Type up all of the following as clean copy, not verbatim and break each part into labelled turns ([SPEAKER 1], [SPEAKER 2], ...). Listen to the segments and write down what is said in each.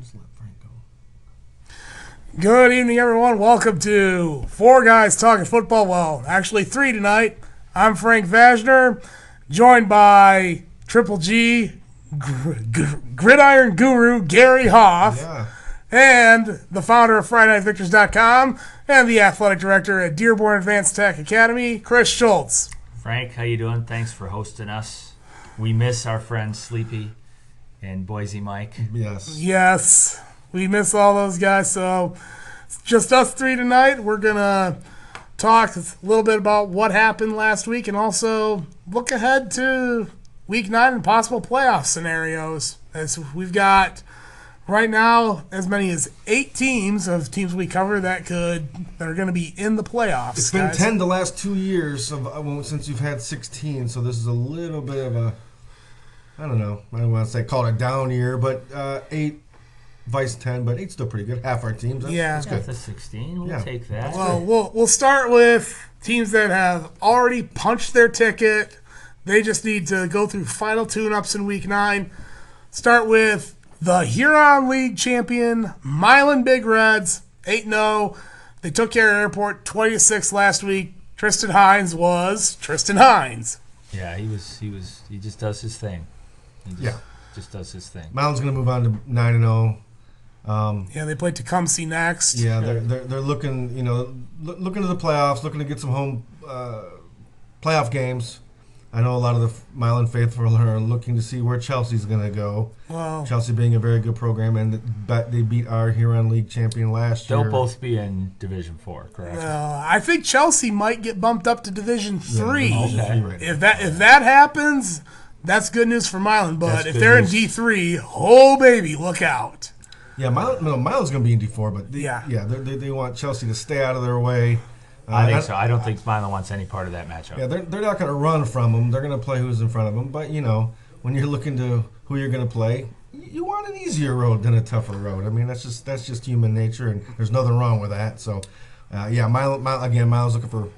[SPEAKER 1] Just let Frank go.
[SPEAKER 2] Good evening, everyone. Welcome to Four Guys Talking Football. Well, actually three tonight. I'm Frank Vajcner, joined by Triple G, Gridiron Guru Gary Hoff, and the founder of FridayNightVictors.com and the athletic director at Dearborn Advanced Tech Academy, Chris Schultz.
[SPEAKER 3] Frank, how you doing? Thanks for hosting us. We miss our friend Sleepy and Boise Mike.
[SPEAKER 2] Yes, we miss all those guys. So it's just us three tonight. We're going to talk a little bit about what happened last week and also look ahead to Week 9 and possible playoff scenarios. As we've got right now as many as 8 teams we cover that are going to be in the playoffs.
[SPEAKER 1] It's been 10 the last 2 years since you've had 16, so this is a little bit of a, I don't know, I don't want to say call it a down year, but 8 vice 10, but 8's still pretty good. Half our teams. That's good.
[SPEAKER 3] The 16, we'll take that.
[SPEAKER 2] Well, we'll start with teams that have already punched their ticket. They just need to go through final tune-ups in Week 9. Start with the Huron League champion, Milan Big Reds, 8-0. They took care of Airport 20-6 last week. Tristan Hines was Tristan Hines.
[SPEAKER 3] Yeah, he just does his thing. Just does his thing.
[SPEAKER 1] Milan's going to move on to 9-0.
[SPEAKER 2] They play Tecumseh next.
[SPEAKER 1] Yeah, they're looking, looking to the playoffs, looking to get some home playoff games. I know a lot of the Milan faithful are looking to see where Chelsea's going to go.
[SPEAKER 2] Well,
[SPEAKER 1] Chelsea being a very good program, and they beat our Huron League champion last year.
[SPEAKER 3] They'll both be in Division 4, correct?
[SPEAKER 2] Well, I think Chelsea might get bumped up to Division 3.
[SPEAKER 3] Okay.
[SPEAKER 2] If that happens, that's good news for Milan. But if they're in D3, oh baby, look out.
[SPEAKER 1] Yeah, Milan's going to be in D4, but they want Chelsea to stay out of their way.
[SPEAKER 3] I think so. I don't think Milan wants any part of that matchup.
[SPEAKER 1] Yeah, they're not going to run from them. They're going to play who's in front of them. But, when you're looking to who you're going to play, you want an easier road than a tougher road. I mean, that's just human nature, and there's nothing wrong with that. So, Milan's looking for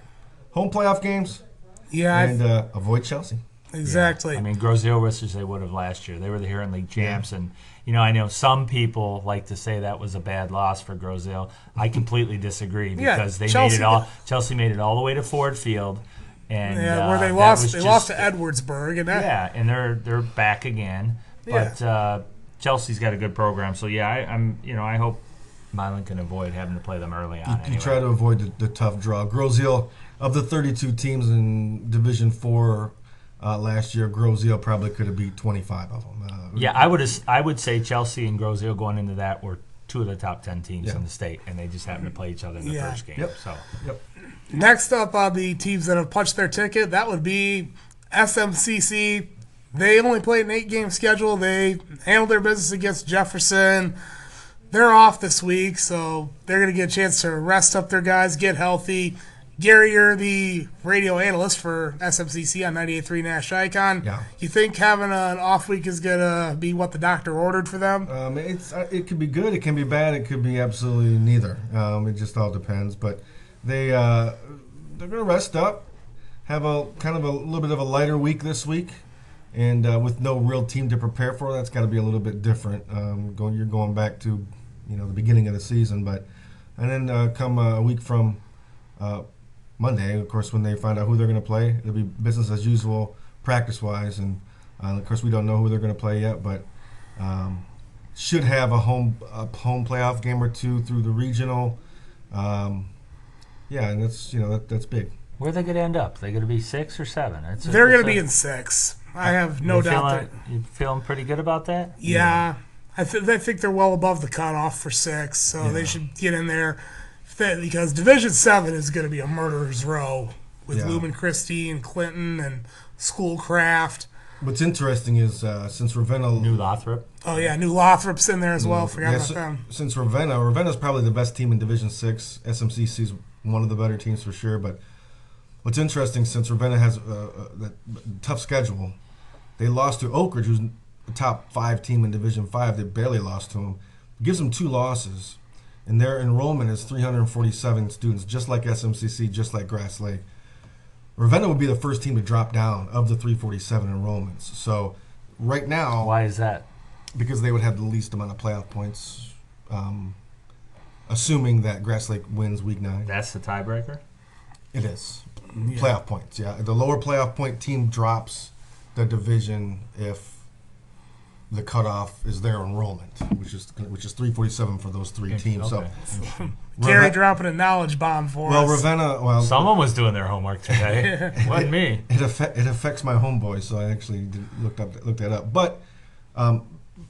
[SPEAKER 1] home playoff games and avoid Chelsea.
[SPEAKER 2] Exactly.
[SPEAKER 3] Yeah. I mean, Grosjean wishes they would have last year. They were the Huron League champs, and I know some people like to say that was a bad loss for Grosjean. I completely disagree because Chelsea made it all the way to Ford Field, and
[SPEAKER 2] where they lost to Edwardsburg, and
[SPEAKER 3] and they're back again. But Chelsea's got a good program, so I hope Milan can avoid having to play them early on.
[SPEAKER 1] You try to avoid the tough draw. Grosjean, of the 32 teams in Division 4. Last year, Grosjean probably could have beat 25 of them.
[SPEAKER 3] I would say Chelsea and Grosjean going into that were 2 of the top 10 teams in the state, and they just happened to play each other in the first game.
[SPEAKER 2] Next up on the teams that have punched their ticket, that would be SMCC. They only played an 8-game schedule. They handled their business against Jefferson. They're off this week, so they're going to get a chance to rest up their guys, get healthy. Gary, you're the radio analyst for SMCC on 98.3 Nash Icon.
[SPEAKER 1] Yeah.
[SPEAKER 2] You think having an off week is going to be what the doctor ordered for them?
[SPEAKER 1] It could be good. It can be bad. It could be absolutely neither. It just all depends. But they're going to rest up, have a little bit of a lighter week this week, and with no real team to prepare for, that's got to be a little bit different. You're going back to the beginning of the season, and then come a week from Monday, of course, when they find out who they're going to play, it'll be business as usual practice-wise. And, of course, we don't know who they're going to play yet, but should have a home playoff game or 2 through the regional. And that's big.
[SPEAKER 3] Where are they going to end up? Are they going to be 6 or 7?
[SPEAKER 2] They're going to be in 6. I have no doubt.
[SPEAKER 3] You feeling pretty good about that?
[SPEAKER 2] Yeah. I think they're well above the cutoff for 6, so they should get in there. Because Division 7 is going to be a murderer's row with Lumen Christie and Clinton and Schoolcraft.
[SPEAKER 1] What's interesting is since Ravenna...
[SPEAKER 3] New Lothrop.
[SPEAKER 2] Oh, yeah, New Lothrop's in there as well. Forgot about them.
[SPEAKER 1] Since Ravenna's probably the best team in Division 6. SMCC's one of the better teams for sure. But what's interesting, since Ravenna has a tough schedule, they lost to Oak Ridge, who's the top 5 team in Division 5. They barely lost to them. It gives them 2 losses. And their enrollment is 347 students, just like SMCC, just like Grass Lake. Ravenna would be the first team to drop down of the 347 enrollments. So right now...
[SPEAKER 3] Why is that?
[SPEAKER 1] because they would have the least amount of playoff points, assuming that Grass Lake wins Week 9.
[SPEAKER 3] That's the tiebreaker?
[SPEAKER 1] It is. Yeah. Playoff points, yeah. The lower playoff point team drops the division if the cutoff is their enrollment, which is 347 for those 3 teams.
[SPEAKER 3] Okay.
[SPEAKER 1] So
[SPEAKER 2] Gary dropping a knowledge bomb for
[SPEAKER 1] well,
[SPEAKER 2] us.
[SPEAKER 1] Ravenna. Well,
[SPEAKER 3] someone was doing their homework today. Wasn't me.
[SPEAKER 1] It affects my homeboys, so I actually looked that up. But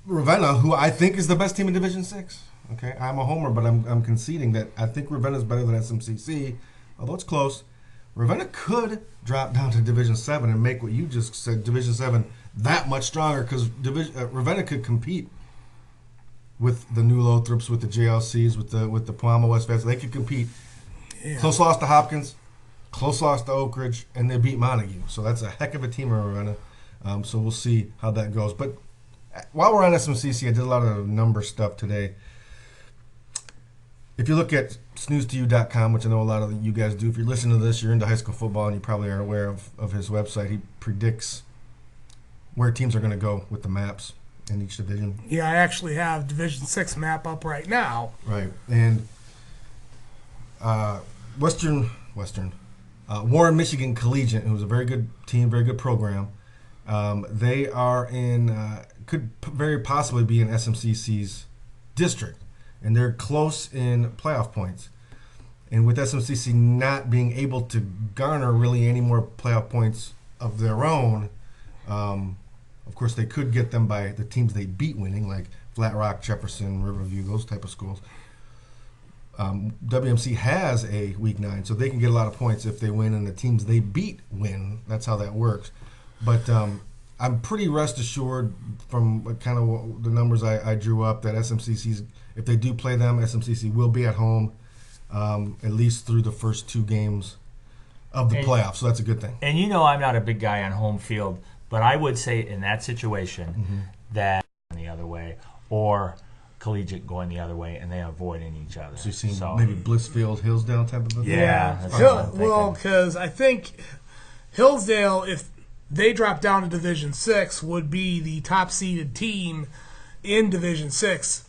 [SPEAKER 1] Ravenna, who I think is the best team in Division 6. Okay, I'm a homer, but I'm conceding that I think Ravenna is better than SMCC, although it's close. Ravenna could drop down to Division 7 and make what you just said, Division 7, that much stronger, because Ravenna could compete with the New Lothrops, with the JLCs, with the Palma West Vets. They could compete. Yeah. Close loss to Hopkins, close loss to Oak Ridge, and they beat Montague. So that's a heck of a team in Ravenna. So we'll see how that goes. But while we're on SMCC, I did a lot of number stuff today. If you look at snoozetoyou.com, which I know a lot of you guys do, if you're listening to this, you're into high school football, and you probably are aware of his website. He predicts where teams are going to go with the maps in each division.
[SPEAKER 2] Yeah, I actually have Division 6 map up right now.
[SPEAKER 1] Right. And Warren Michigan Collegiate, who's a very good team, very good program, they are could very possibly be in SMCC's district. And they're close in playoff points. And with SMCC not being able to garner really any more playoff points of their own, of course they could get them by the teams they beat winning, like Flat Rock, Jefferson, Riverview, those type of schools. WMC has a Week 9, so they can get a lot of points if they win and the teams they beat win. That's how that works. But I'm pretty rest assured from kind of the numbers I drew up that SMCC's, if they do play them, SMCC will be at home at least through the first 2 games of the playoffs. So that's a good thing.
[SPEAKER 3] And I'm not a big guy on home field, but I would say in that situation that the other way or Collegiate going the other way, and they avoiding each other.
[SPEAKER 1] So you've seen maybe Blissfield, Hillsdale type of a thing?
[SPEAKER 3] Yeah.
[SPEAKER 2] Well, because I think Hillsdale, if they drop down to Division 6, would be the top-seeded team in Division 6.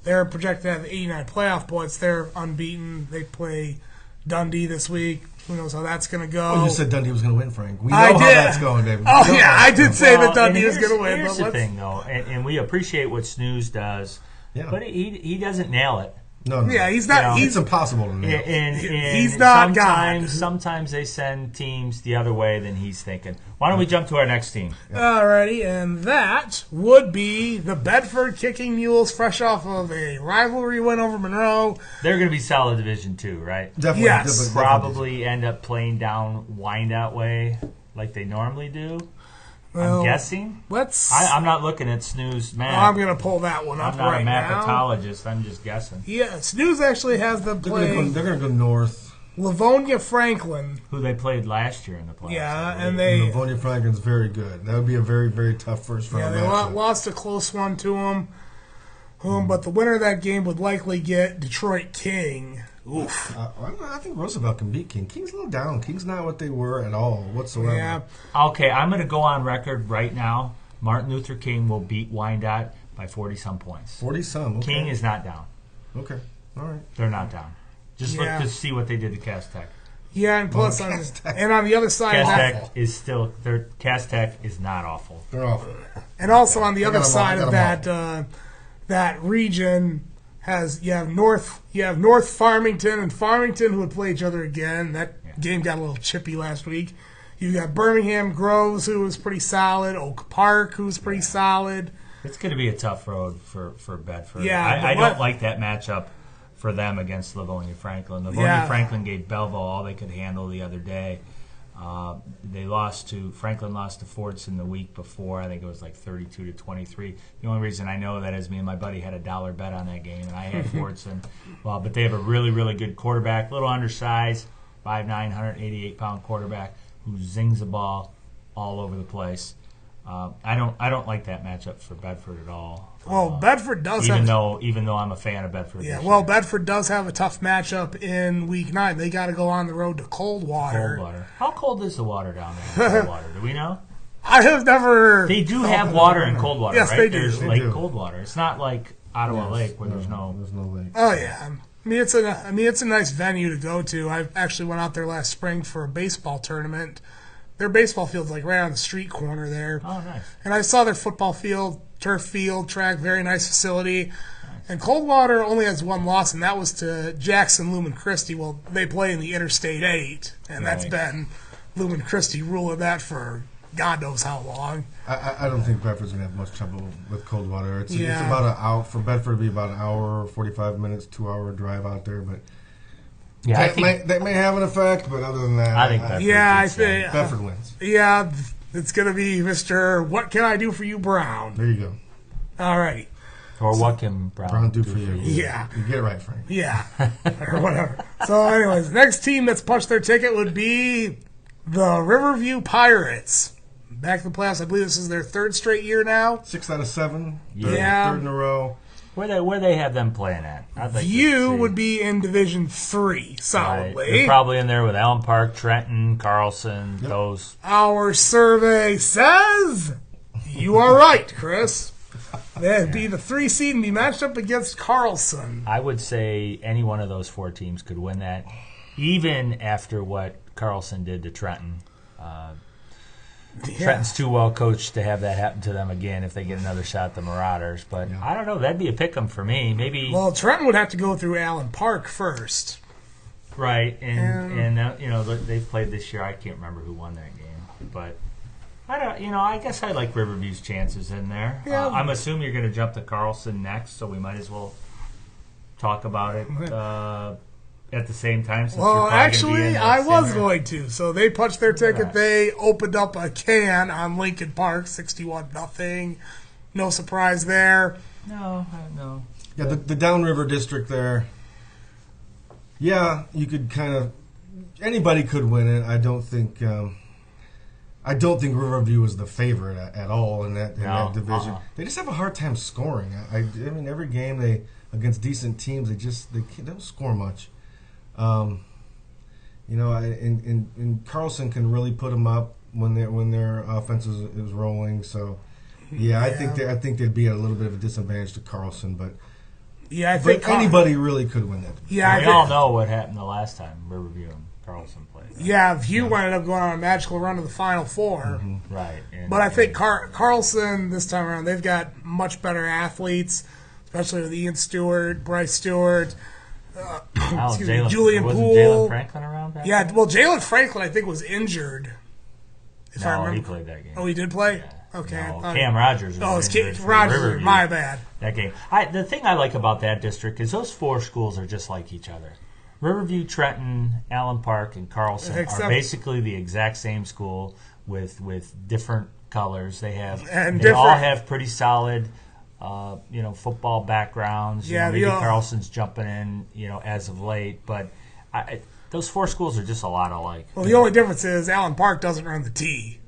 [SPEAKER 2] They're projected to have 89 playoff points. They're unbeaten. They play Dundee this week. Who knows how that's going to go.
[SPEAKER 1] Oh, you said Dundee was going to win, Frank. We know how that's going, David.
[SPEAKER 2] Oh, yeah, I did say that Dundee was going to win.
[SPEAKER 3] Here's the thing, though, and we appreciate what Snooze does, but he doesn't nail it.
[SPEAKER 1] No.
[SPEAKER 2] Yeah, he's not.
[SPEAKER 1] It's impossible to nail.
[SPEAKER 2] And he's not God.
[SPEAKER 3] Sometimes they send teams the other way than he's thinking. Why don't we jump to our next team?
[SPEAKER 2] Alrighty, and that would be the Bedford Kicking Mules, fresh off of a rivalry win over Monroe.
[SPEAKER 3] They're going to be solid Division 2, right?
[SPEAKER 1] Definitely.
[SPEAKER 2] Yes.
[SPEAKER 1] Definitely.
[SPEAKER 3] Probably end up playing down Wyandotte way like they normally do.
[SPEAKER 2] Well,
[SPEAKER 3] I'm guessing. I'm not looking at Snooze map.
[SPEAKER 2] I'm going to pull that one up right now.
[SPEAKER 3] I'm not a mapatologist. I'm just guessing.
[SPEAKER 2] Yeah, Snooze actually has them playing.
[SPEAKER 1] They're going to go north.
[SPEAKER 2] Livonia Franklin,
[SPEAKER 3] who they played last year in the playoffs.
[SPEAKER 2] Yeah, and
[SPEAKER 1] Livonia Franklin's very good. That would be a very, very tough first round.
[SPEAKER 2] Yeah, they lost a close one to them. But the winner of that game would likely get Detroit King. Oof.
[SPEAKER 1] I think Roosevelt can beat King. King's a little down. King's not what they were at all whatsoever.
[SPEAKER 2] Yeah.
[SPEAKER 3] Okay, I'm going to go on record right now. Martin Luther King will beat Wyandotte by 40-some points.
[SPEAKER 1] 40-some, okay.
[SPEAKER 3] King is not down.
[SPEAKER 1] Okay, all right.
[SPEAKER 3] They're not down. Just look to see what they did to Cass Tech.
[SPEAKER 2] Yeah, and plus, on the other side
[SPEAKER 3] Cass
[SPEAKER 2] of
[SPEAKER 3] Tech is still Cass Tech is not awful.
[SPEAKER 1] They're awful.
[SPEAKER 2] And also on the other side of that region you have North Farmington and Farmington who would play each other again. That game got a little chippy last week. You got Birmingham Groves, who was pretty solid. Oak Park, who's pretty solid.
[SPEAKER 3] It's going to be a tough road for Bedford.
[SPEAKER 2] Yeah,
[SPEAKER 3] I don't like that matchup for them against Livonia Franklin. Livonia Franklin gave Belleville all they could handle the other day. Franklin lost to Fordson the week before. I think it was like 32-23. The only reason I know that is me and my buddy had a $1 bet on that game, and I had Fordson. Well, but they have a really, really good quarterback, little undersized, 5'9", 188-pound quarterback who zings the ball all over the place. I don't like that matchup for Bedford at all.
[SPEAKER 2] Well, Bedford does
[SPEAKER 3] even though I'm a fan of Bedford.
[SPEAKER 2] Yeah, well, Bedford does have a tough matchup in Week 9. They got to go on the road to Coldwater.
[SPEAKER 3] How cold is the water down there? Coldwater, do we know?
[SPEAKER 2] I have never.
[SPEAKER 3] They do have water and cold water,
[SPEAKER 2] yes,
[SPEAKER 3] right?
[SPEAKER 2] They do.
[SPEAKER 3] There's
[SPEAKER 1] They
[SPEAKER 3] Lake
[SPEAKER 1] do.
[SPEAKER 3] Cold Water. It's not like Ottawa Lake where there's no
[SPEAKER 1] lake.
[SPEAKER 2] Oh yeah, it's a nice venue to go to. I actually went out there last spring for a baseball tournament. Their baseball field's like right on the street corner there.
[SPEAKER 3] Oh, nice.
[SPEAKER 2] And I saw their football field, turf field, track, very nice facility. Nice. And Coldwater only has one loss, and that was to Jackson Lumen Christi. Well, they play in the Interstate 8, and that's been Lumen Christi ruling that for God knows how long.
[SPEAKER 1] I don't think Bedford's going to have much trouble with Coldwater. It's about an hour. For Bedford, it'd be about an hour, 45 minutes, 2-hour drive out there, but
[SPEAKER 3] yeah,
[SPEAKER 1] that may have an effect, but other than that,
[SPEAKER 3] I think
[SPEAKER 1] Bedford wins.
[SPEAKER 2] Yeah, it's going to be Mr. What Can I Do For You, Brown?
[SPEAKER 1] There you go.
[SPEAKER 2] All right.
[SPEAKER 3] Or what can Brown
[SPEAKER 1] do for you?
[SPEAKER 2] Yeah.
[SPEAKER 1] You get it right, Frank.
[SPEAKER 2] Yeah. Or whatever. So, anyways, next team that's punched their ticket would be the Riverview Pirates. Back to the playoffs. I believe this is their third straight year now.
[SPEAKER 1] 6 out of 7.
[SPEAKER 2] Yeah.
[SPEAKER 1] Third in a row.
[SPEAKER 3] Where they have them playing at?
[SPEAKER 2] View would be in Division 3, solidly.
[SPEAKER 3] Right. They're probably in there with Allen Park, Trenton, Carlson, those.
[SPEAKER 2] Our survey says you are right, Chris. That'd be the 3 seed and be matched up against Carlson.
[SPEAKER 3] I would say any one of those 4 teams could win that, even after what Carlson did to Trenton. Trenton's too well coached to have that happen to them again if they get another shot at the Marauders. But I don't know. That'd be a pick 'em for me. Maybe.
[SPEAKER 2] Well, Trenton would have to go through Allen Park first.
[SPEAKER 3] Right, and they've played this year. I can't remember who won that game, but I don't. I guess I like Riverview's chances in there.
[SPEAKER 2] Yeah.
[SPEAKER 3] I'm assuming you're going to jump to Carlson next, so we might as well talk about it at the same time. Since
[SPEAKER 2] Well, actually, I was
[SPEAKER 3] going.
[SPEAKER 2] going to. So they punched their ticket. They opened up a can on Lincoln Park, 61-0. No surprise there.
[SPEAKER 3] No.
[SPEAKER 1] Yeah, the Downriver District there. Yeah, you could kind of anybody could win it. I don't think Riverview is the favorite at all in that division. They just have a hard time scoring. I mean, every game they against decent teams, they don't score much. And Carlson can really put them up when their offense is rolling. So, I think they'd be at a little bit of a disadvantage to Carlson, but I think anybody really could win that.
[SPEAKER 3] Yeah, we all know what happened the last time Riverview and Carlson played.
[SPEAKER 2] Yeah, View ended up going on a magical run to the Final Four.
[SPEAKER 3] Mm-hmm. Right.
[SPEAKER 2] But I think Carlson this time around, they've got much better athletes, especially with Ian Stewart, Bryce Stewart. Julian Poole.
[SPEAKER 3] Jalen Franklin around back
[SPEAKER 2] then? Well, Jalen Franklin, I think, was injured.
[SPEAKER 3] If I remember. He played that game.
[SPEAKER 2] Oh, he did play?
[SPEAKER 3] Yeah.
[SPEAKER 2] Okay.
[SPEAKER 3] No, Cam Rogers.
[SPEAKER 2] It's Rogers. My bad.
[SPEAKER 3] That game. The thing I like about that district is those 4 schools are just like each other. Riverview, Trenton, Allen Park, and Carlson are basically the exact same school with different colors. They all have pretty solid football backgrounds. Maybe Carlson's jumping in, as of late, but those 4 schools are just a lot alike.
[SPEAKER 2] Well, the only difference is Allen Park doesn't run the T.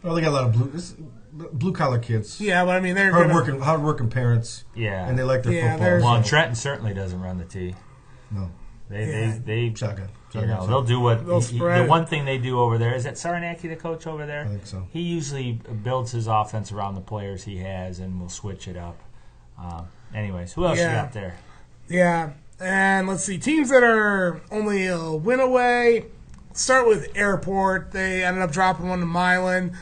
[SPEAKER 1] Well, they got a lot of blue collar kids.
[SPEAKER 2] Yeah, but I mean they're
[SPEAKER 1] hard working parents.
[SPEAKER 3] Yeah,
[SPEAKER 1] and they like their football.
[SPEAKER 3] Well, Trenton certainly doesn't run the T.
[SPEAKER 1] No,
[SPEAKER 3] they
[SPEAKER 1] shotgun.
[SPEAKER 3] They'll do what the one thing they do over there is that Sarnacki, the coach over there.
[SPEAKER 1] I think so.
[SPEAKER 3] He usually builds his offense around the players he has and will switch it up. Anyways, who else you got there?
[SPEAKER 2] Yeah, and let's see. Teams that are only a win away. Let's start with Airport. They ended up dropping one to Milan.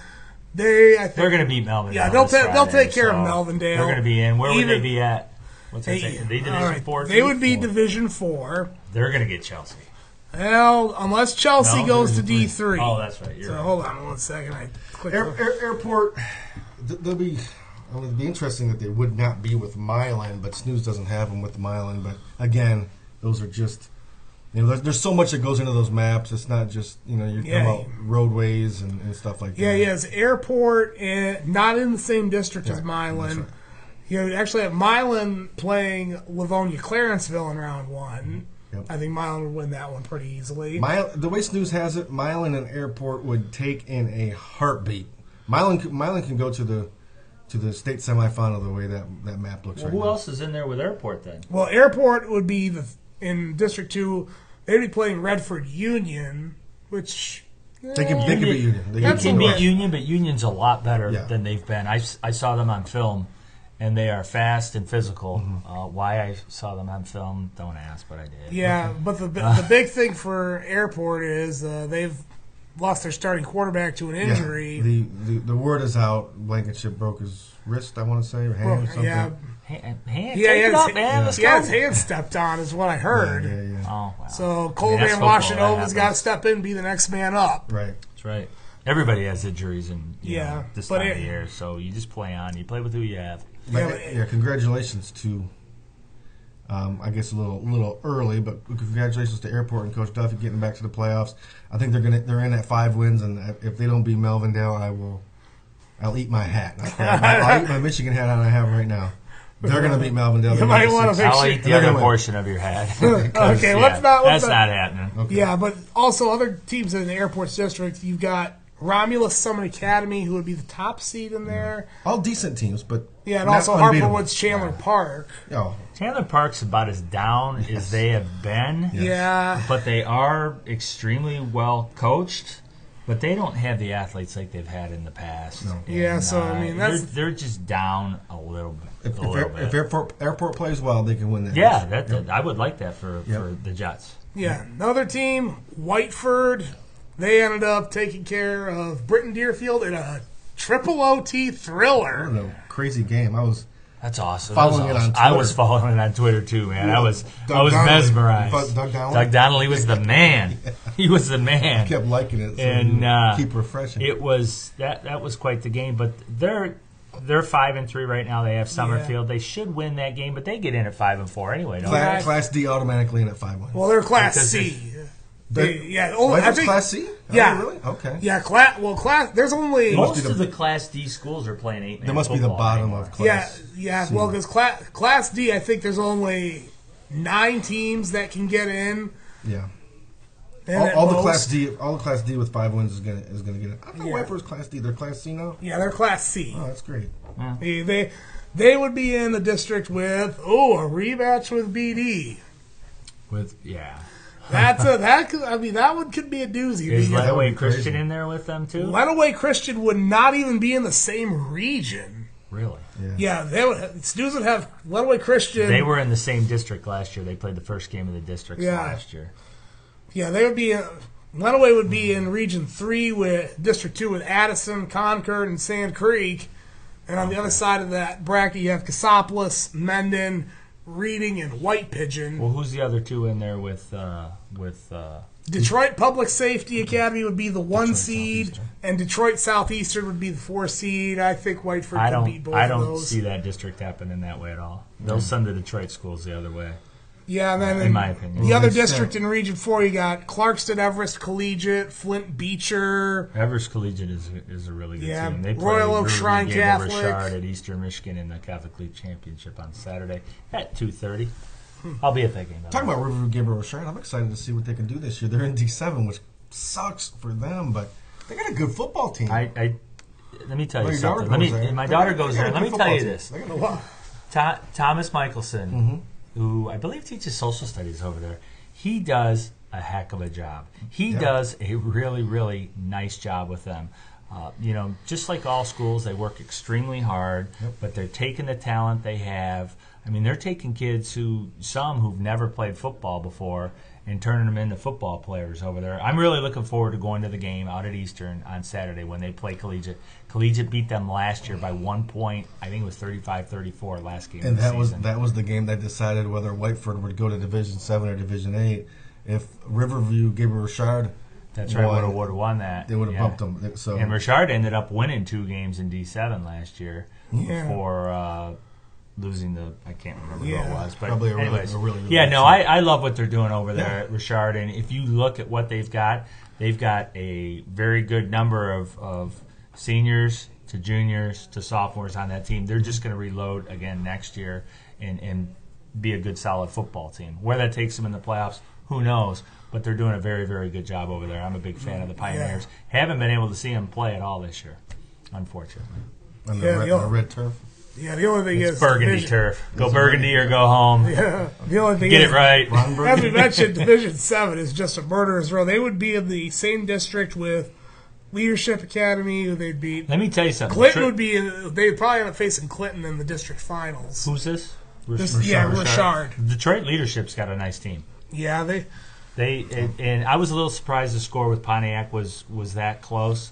[SPEAKER 2] I think
[SPEAKER 3] they're going to beat Melvindale.
[SPEAKER 2] Yeah, they'll take care of Melvindale.
[SPEAKER 3] They're going to be in. Where would they be at? What's that say? They Division 4?
[SPEAKER 2] They would be Division 4.
[SPEAKER 3] They're going to get Chelsea.
[SPEAKER 2] Well, unless Chelsea goes to D3.
[SPEAKER 3] Oh, that's right.
[SPEAKER 2] So hold on 1 second.
[SPEAKER 1] Airport. It'll be interesting that they would not be with Milan, but Snooze doesn't have them with Milan. But again, those are just there's so much that goes into those maps. It's not just you're talking about roadways and stuff like that.
[SPEAKER 2] Yeah, it's Airport, not in the same district as Milan. Right. You actually have Milan playing Livonia Clarenceville in round 1. Yep. I think Milan would win that one pretty easily.
[SPEAKER 1] The way Snooze has it, Milan and Airport would take in a heartbeat. Milan can go to the state semifinal the way that map looks right now.
[SPEAKER 3] Who else is in there with Airport then?
[SPEAKER 2] Well, Airport would be in District 2. They'd be playing Redford Union, which
[SPEAKER 1] They can beat Union.
[SPEAKER 3] They can beat Union, but Union's a lot better than they've been. I saw them on film, and they are fast and physical. Why I saw them on film, don't ask, but I did.
[SPEAKER 2] Yeah, but the big thing for Airport is they've lost their starting quarterback to an injury.
[SPEAKER 1] Yeah. The word is out. Blankenship broke his wrist, I want to say, or hand or something.
[SPEAKER 3] Hand,
[SPEAKER 2] he had his hand stepped on, is what I heard.
[SPEAKER 1] Yeah.
[SPEAKER 3] Oh, wow.
[SPEAKER 2] So Cole Van Washenova's got to step in and be the next man up.
[SPEAKER 1] Right.
[SPEAKER 3] That's right. Everybody has injuries in this time of the year, so you just play on. You play with who you have.
[SPEAKER 1] Congratulations to, I guess a little early, but congratulations to Airport and Coach Duffy getting back to the playoffs. I think they're in at 5 wins, and if they don't beat Melvindale, I'll eat my hat. I'll eat my Michigan hat I have right now. They're going to beat Melvindale.
[SPEAKER 3] I'll eat the other portion of your hat.
[SPEAKER 2] Okay,
[SPEAKER 3] that's not happening.
[SPEAKER 2] Okay. Yeah, but also other teams in the Airports District, you've got Romulus Summit Academy, who would be the top seed in there.
[SPEAKER 1] All decent teams, but
[SPEAKER 2] and also Harperwood's Chandler Park.
[SPEAKER 1] Oh.
[SPEAKER 3] Chandler Park's about as down as they have been.
[SPEAKER 2] Yeah.
[SPEAKER 3] But they are extremely well coached. But they don't have the athletes like they've had in the past.
[SPEAKER 1] No.
[SPEAKER 2] Yeah, so I mean
[SPEAKER 3] they're just down a little bit.
[SPEAKER 1] If Airport plays well, they can win that.
[SPEAKER 3] Yeah, I would like that for the Jets.
[SPEAKER 2] Yeah, another team, Whiteford. They ended up taking care of Britton Deerfield in a triple OT thriller.
[SPEAKER 1] What a crazy game!
[SPEAKER 3] That's awesome.
[SPEAKER 1] Following it on Twitter.
[SPEAKER 3] I was following it on Twitter too, man. I was mesmerized.
[SPEAKER 1] Doug Donnelly?
[SPEAKER 3] Doug Donnelly was the man. He was the man.
[SPEAKER 1] I kept liking it, so
[SPEAKER 3] and
[SPEAKER 1] keep refreshing.
[SPEAKER 3] It was that was quite the game. But they're 5-3 right now. They have Summerfield. They should win that game, but they get in at 5-4 anyway. Don't they?
[SPEAKER 1] Class D automatically in at 5-1.
[SPEAKER 2] Well, they're Class C. I think
[SPEAKER 1] Class C.
[SPEAKER 2] Yeah.
[SPEAKER 1] Oh, really? Okay.
[SPEAKER 2] Yeah, class. There's only
[SPEAKER 3] most of the Class D schools are playing 8-man.
[SPEAKER 1] They must be the bottom of Class.
[SPEAKER 2] Yeah. C. Well, because Class D, I think there's only 9 teams that can get in.
[SPEAKER 1] Yeah. All the Class D with 5 wins is gonna get it. I thought Whiteford's Class D. They're Class C now.
[SPEAKER 2] Yeah, they're Class C.
[SPEAKER 1] Oh, that's great.
[SPEAKER 2] Yeah. They would be in the district with a rematch with BD. That one could be a doozy.
[SPEAKER 3] Is Lenawee Christian in there with them too?
[SPEAKER 2] Lenawee Christian would not even be in the same region.
[SPEAKER 3] Really?
[SPEAKER 2] Yeah, Snooze would have Lenawee Christian.
[SPEAKER 3] They were in the same district last year. They played the first game of the districts last year.
[SPEAKER 2] Yeah, they would be. Lenawee would be in Region 3 with District 2 with Addison, Concord, and Sand Creek. And on the other side of that bracket, you have Cassopolis, Mendon, Reading, and White Pigeon.
[SPEAKER 3] Well, who's the other two in there with
[SPEAKER 2] Detroit Public Safety Academy would be the 1 seed, and Detroit Southeastern would be the 4 seed. I think Whiteford could beat both of those.
[SPEAKER 3] I don't see that district happening that way at all. They'll send the Detroit schools the other way.
[SPEAKER 2] Yeah, and then
[SPEAKER 3] in my opinion,
[SPEAKER 2] the other district in Region 4, you got Clarkston, Everest Collegiate, Flint Beecher.
[SPEAKER 3] Everest Collegiate is a really good team. They play
[SPEAKER 2] Royal Oak Shrine Catholic
[SPEAKER 3] Richard at Eastern Michigan in the Catholic League Championship on Saturday at 2:30. I'll be at that game.
[SPEAKER 1] Talking about Riverview Gabriel Shrine, I'm excited to see what they can do this year. They're in D7, which sucks for them, but they got a good football team.
[SPEAKER 3] Let me tell you something. My daughter goes there. Let me tell you this. Thomas Michelson, who I believe teaches social studies over there, he does a heck of a job. He does a really, really nice job with them. Just like all schools, they work extremely hard, but they're taking the talent they have. I mean, they're taking kids who've never played football before and turning them into football players over there. I'm really looking forward to going to the game out at Eastern on Saturday when they play Collegiate. Collegiate beat them last year by 1 point. I think it was 35-34 last game.
[SPEAKER 1] And that was the game that decided whether Whiteford would go to Division 7 or Division 8. If Riverview Gabriel Richard
[SPEAKER 3] would have won that.
[SPEAKER 1] They would have bumped them. So.
[SPEAKER 3] And Richard ended up winning 2 games in D7 last year before losing I can't remember who it was. But
[SPEAKER 1] probably
[SPEAKER 3] anyways,
[SPEAKER 1] a really
[SPEAKER 3] I love what they're doing over there at Richard. And if you look at what they've got a very good number of seniors to juniors to sophomores on that team. They're just going to reload again next year and be a good, solid football team. Where that takes them in the playoffs, who knows? But they're doing a very, very good job over there. I'm a big fan of the Pioneers. Haven't been able to see them play at all this year, unfortunately.
[SPEAKER 1] On the red turf?
[SPEAKER 2] Yeah, the only thing is
[SPEAKER 3] Burgundy turf. Go Burgundy or go home.
[SPEAKER 2] Yeah, the only thing
[SPEAKER 3] Get
[SPEAKER 2] is,
[SPEAKER 3] it right.
[SPEAKER 2] as we mentioned, Division 7 is just a murderer's row. They would be in the same district with Leadership Academy, who they'd beat.
[SPEAKER 3] Let me tell you something.
[SPEAKER 2] Clinton would be they'd probably end up facing Clinton in the district finals.
[SPEAKER 3] Who's this?
[SPEAKER 2] Richard.
[SPEAKER 3] Detroit Leadership's got a nice team.
[SPEAKER 2] Yeah,
[SPEAKER 3] and I was a little surprised the score with Pontiac was that close,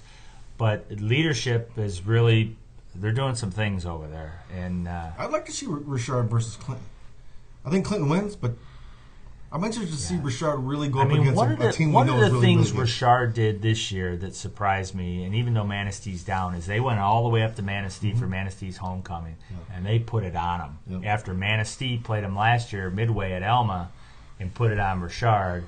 [SPEAKER 3] but Leadership is really, they're doing some things over there. And
[SPEAKER 1] I'd like to see Richard versus Clinton. I think Clinton wins, but I'm interested to see Richard really go up against a team we know is really, really good.
[SPEAKER 3] One of the things Richard did this year that surprised me, and even though Manastee's down, is they went all the way up to Manistee for Manastee's homecoming, and they put it on them. After Manistee played them last year midway at Elma and put it on Richard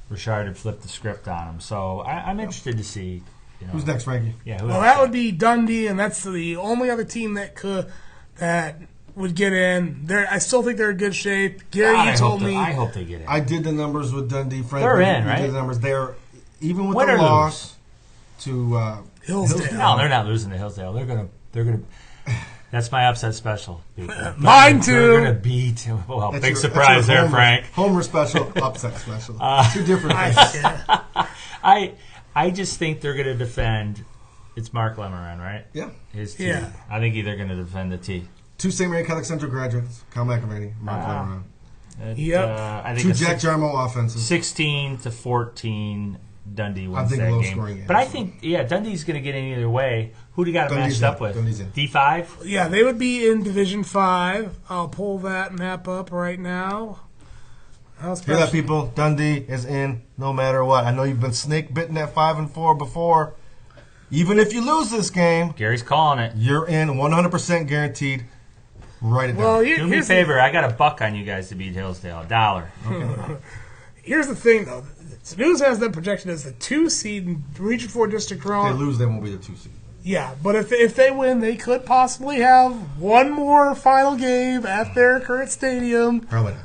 [SPEAKER 3] had flipped the script on them. So I'm interested to see.
[SPEAKER 1] Who's next, Frankie?
[SPEAKER 3] Yeah,
[SPEAKER 2] well, that would be Dundee, and that's the only other team that would get in. I still think they're in good shape. Gary, you told me.
[SPEAKER 3] I hope they get in.
[SPEAKER 1] I did the numbers with Dundee. Frank,
[SPEAKER 3] they're in, right?
[SPEAKER 1] Did the numbers. They're even with
[SPEAKER 3] Win
[SPEAKER 1] the
[SPEAKER 3] or
[SPEAKER 1] loss to
[SPEAKER 2] Hillsdale.
[SPEAKER 3] No, they're not losing to Hillsdale. They're gonna. That's my upset special.
[SPEAKER 2] Mine too.
[SPEAKER 3] They're gonna beat. Well,
[SPEAKER 1] That's
[SPEAKER 3] big surprise there, Frank.
[SPEAKER 1] Homer special, upset special. Two different things.
[SPEAKER 3] I just think they're gonna defend. It's Mark Lemeran, right?
[SPEAKER 1] Yeah.
[SPEAKER 3] His T.
[SPEAKER 2] Yeah.
[SPEAKER 3] I think they're gonna defend the T.
[SPEAKER 1] Two St. Mary Catholic Central graduates, Kyle McAvaney, Mark Lemeran.
[SPEAKER 3] I think
[SPEAKER 1] two Jack Jarmo offenses.
[SPEAKER 3] 16-14. Dundee wins
[SPEAKER 1] that
[SPEAKER 3] game.
[SPEAKER 1] Scoring
[SPEAKER 3] but I think, Dundee's going to get in either way. Who do you got it matched up with? D5?
[SPEAKER 2] Yeah, they would be in Division 5. I'll pull that map up right now.
[SPEAKER 1] Hear that, people? Dundee is in no matter what. I know you've been snake bitten at 5-4 before. Even if you lose this game,
[SPEAKER 3] Gary's calling it.
[SPEAKER 1] You're in 100% guarantee. Write it
[SPEAKER 2] down.
[SPEAKER 3] Do me a favor. I got $1 on you guys to beat Hillsdale. $1.
[SPEAKER 1] Okay.
[SPEAKER 2] Here's the thing, though. Snooze has them projected as the 2 seed in Region 4 District Round.
[SPEAKER 1] If they lose, they won't be the 2 seed.
[SPEAKER 2] Yeah, but if they win, they could possibly have one more final game at their current stadium.
[SPEAKER 1] Probably not.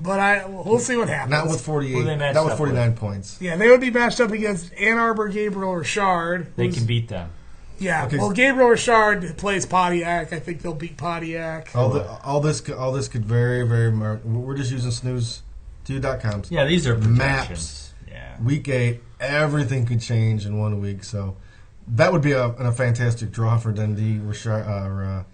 [SPEAKER 2] But we'll see what happens.
[SPEAKER 1] Not with 48. Not with 49 points.
[SPEAKER 2] Yeah, they would be matched up against Ann Arbor Gabriel Richard.
[SPEAKER 3] They can beat them.
[SPEAKER 2] Yeah, okay. Well, Gabriel Richard plays Pontiac. I think they'll beat Pontiac.
[SPEAKER 1] All this could very, very. We're just using snooze2.com.
[SPEAKER 3] Yeah, these are
[SPEAKER 1] maps.
[SPEAKER 3] Yeah.
[SPEAKER 1] Week 8, everything could change in 1 week. So that would be a fantastic draw for Dundee. Richard, Ann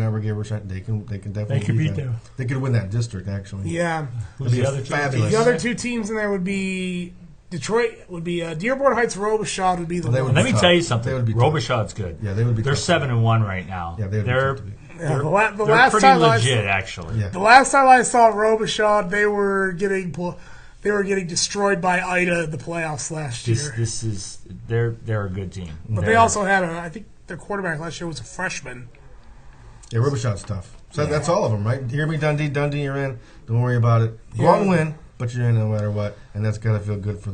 [SPEAKER 1] Arbor Gabriel Richard. They can definitely
[SPEAKER 2] beat them.
[SPEAKER 1] They could win that district actually.
[SPEAKER 2] Yeah.
[SPEAKER 3] Who's the other
[SPEAKER 1] fabulous.
[SPEAKER 2] The other 2 teams in there would be. Detroit would be Dearborn Heights. Robichaud would be the one.
[SPEAKER 3] Let me tell you something. Robichaud's good.
[SPEAKER 1] Yeah, they would be.
[SPEAKER 3] They're 7-1 right now.
[SPEAKER 1] Yeah,
[SPEAKER 3] they're
[SPEAKER 2] last
[SPEAKER 3] pretty
[SPEAKER 2] time
[SPEAKER 3] legit, actually.
[SPEAKER 2] Yeah. The last time I saw Robichaud, they were getting destroyed by Ida in the playoffs last year.
[SPEAKER 3] They're a good team.
[SPEAKER 2] But they also had I think their quarterback last year was a freshman.
[SPEAKER 1] Yeah, Robichaud's tough. So that's all of them, right? Hear me, Dundee. Dundee, you're in. Don't worry about it. Go out and win. But you're in no matter what, and that's got to feel good for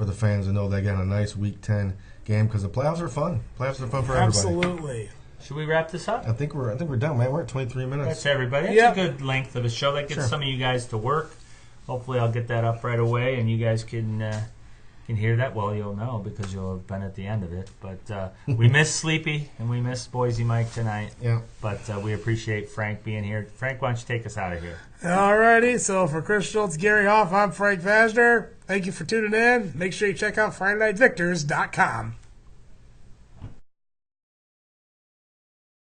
[SPEAKER 1] the fans to know they got a nice Week 10 game because the playoffs are fun. Playoffs are fun for everybody.
[SPEAKER 2] Absolutely.
[SPEAKER 3] Should we wrap this up?
[SPEAKER 1] I think we're done, man. We're at 23 minutes.
[SPEAKER 3] That's everybody. That's a good length of a show. That gets some of you guys to work. Hopefully, I'll get that up right away, and you guys can hear that. Well, you'll know because you'll have been at the end of it. But we miss Sleepy and we miss Boise Mike tonight.
[SPEAKER 1] Yeah.
[SPEAKER 3] But we appreciate Frank being here. Frank, why don't you take us out of here?
[SPEAKER 2] Alrighty, so for Chris Schultz, Gary Hoff, I'm Frank Vajcner. Thank you for tuning in. Make sure you check out FridayNightVictors.com.